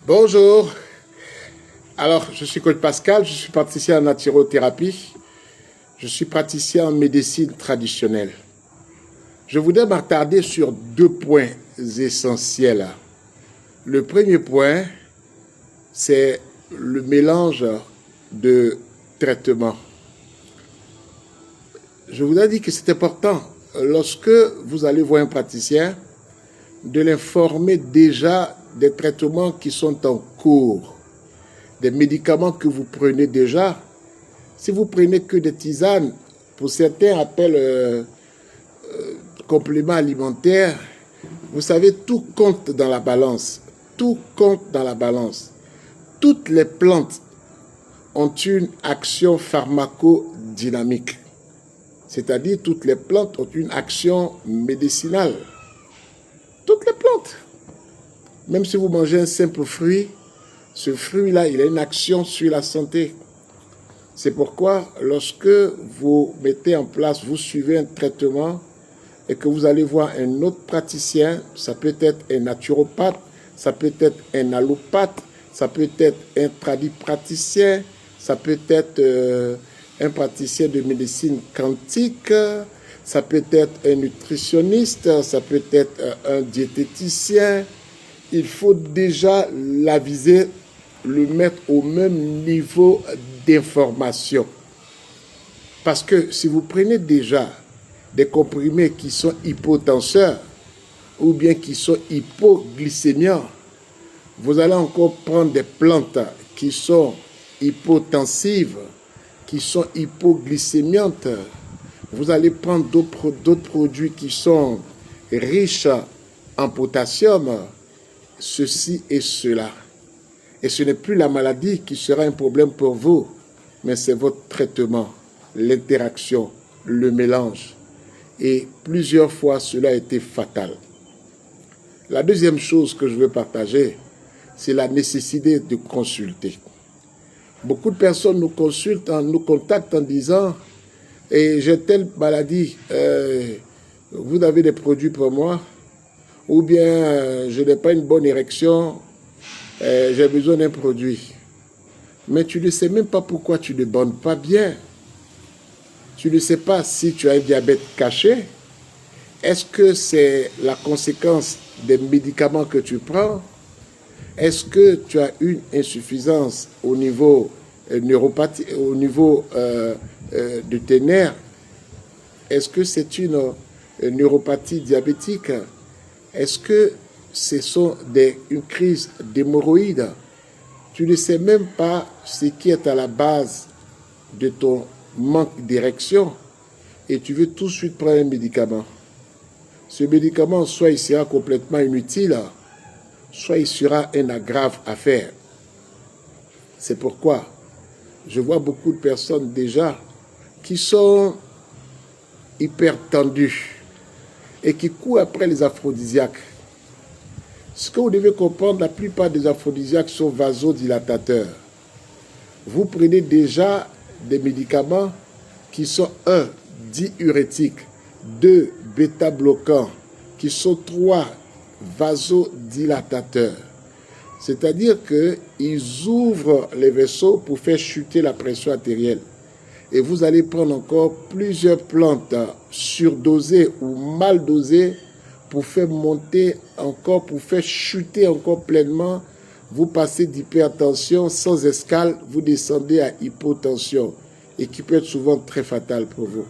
Bonjour. Alors, je suis Claude Pascal, je suis praticien en naturothérapie, je suis praticien en médecine traditionnelle. Je voudrais m'attarder sur deux points essentiels. Le premier point, c'est le mélange de traitements. Je voudrais dire que c'est important, lorsque vous allez voir un praticien, de l'informer déjà des traitements qui sont en cours, des médicaments que vous prenez déjà. Si vous prenez que des tisanes, pour certains appellent compléments alimentaires, vous savez, tout compte dans la balance. Tout compte dans la balance. Toutes les plantes ont une action pharmacodynamique. C'est-à-dire, toutes les plantes ont une action médicinale. Toutes les plantes. Même si vous mangez un simple fruit, ce fruit-là, il a une action sur la santé. C'est pourquoi, lorsque vous mettez en place, vous suivez un traitement et que vous allez voir un autre praticien, ça peut être un naturopathe, ça peut être un allopathe, ça peut être un tradipraticien, ça peut être un praticien de médecine quantique, ça peut être un nutritionniste, ça peut être un diététicien. Il faut déjà l'aviser, le mettre au même niveau d'information. Parce que si vous prenez déjà des comprimés qui sont hypotenseurs ou bien qui sont hypoglycémiants, vous allez encore prendre des plantes qui sont hypotensives, qui sont hypoglycémiantes. Vous allez prendre d'autres produits qui sont riches en potassium, ceci et cela. Et ce n'est plus la maladie qui sera un problème pour vous, mais c'est votre traitement, l'interaction, le mélange. Et plusieurs fois, cela a été fatal. La deuxième chose que je veux partager, c'est la nécessité de consulter. Beaucoup de personnes nous consultent, nous contactent en disant « j'ai telle maladie, vous avez des produits pour moi ?» ou bien je n'ai pas une bonne érection, j'ai besoin d'un produit. Mais tu ne sais même pas pourquoi tu ne bandes pas bien. Tu ne sais pas si tu as un diabète caché. Est-ce que c'est la conséquence des médicaments que tu prends? Est-ce que tu as une insuffisance au niveau neuropathie, au niveau de tes nerfs? Est-ce que c'est une neuropathie diabétique? Est-ce que ce sont une crise d'hémorroïdes? Tu ne sais même pas ce qui est à la base de ton manque d'érection et tu veux tout de suite prendre un médicament. Ce médicament, soit il sera complètement inutile, soit il sera un aggrave à faire. C'est pourquoi je vois beaucoup de personnes déjà qui sont hyper tendues et qui courent après les aphrodisiaques. Ce que vous devez comprendre, la plupart des aphrodisiaques sont vasodilatateurs. Vous prenez déjà des médicaments qui sont 1, diurétiques, 2, bêta-bloquants, qui sont 3, vasodilatateurs. C'est-à-dire qu'ils ouvrent les vaisseaux pour faire chuter la pression artérielle. Et vous allez prendre encore plusieurs plantes surdosées ou mal dosées pour faire monter encore, pour faire chuter encore pleinement. Vous passez d'hypertension sans escale, vous descendez à hypotension et qui peut être souvent très fatal pour vous.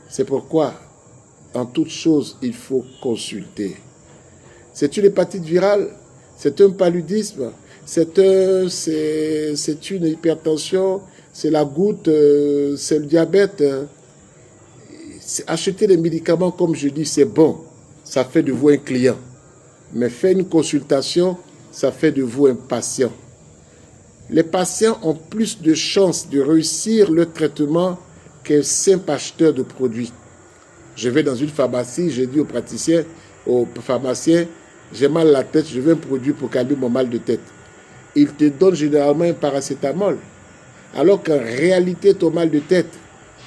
C'est pourquoi, en toute chose, il faut consulter. C'est une hépatite virale, c'est un paludisme, c'est une hypertension, c'est la goutte, c'est le diabète. Acheter des médicaments, comme je dis, c'est bon. Ça fait de vous un client. Mais faire une consultation, ça fait de vous un patient. Les patients ont plus de chances de réussir le traitement qu'un simple acheteur de produits. Je vais dans une pharmacie, je dis au pharmacien, j'ai mal à la tête, je veux un produit pour calmer mon mal de tête. Il te donne généralement un paracétamol. Alors qu'en réalité, ton mal de tête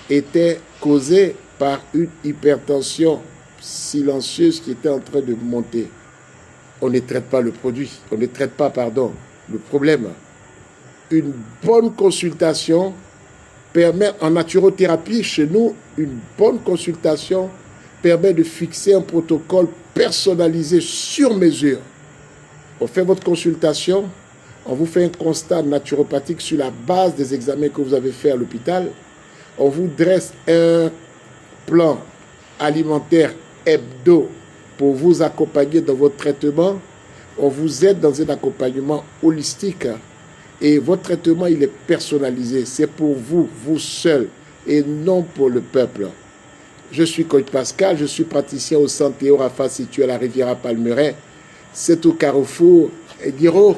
était causé par une hypertension silencieuse qui était en train de monter. on ne traite pas le produit, on ne traite pas, pardon, le problème. Une bonne consultation permet, en naturothérapie, chez nous, une bonne consultation permet de fixer un protocole personnalisé sur mesure. On fait votre consultation, on vous fait un constat naturopathique sur la base des examens que vous avez faits à l'hôpital. On vous dresse un plan alimentaire hebdo pour vous accompagner dans votre traitement. On vous aide dans un accompagnement holistique et votre traitement, il est personnalisé. C'est pour vous, vous seul et non pour le peuple. Je suis coach Pascal, je suis praticien au centre Théo Rafa situé à la Riviera Palmeraie. C'est au carrefour Guiraud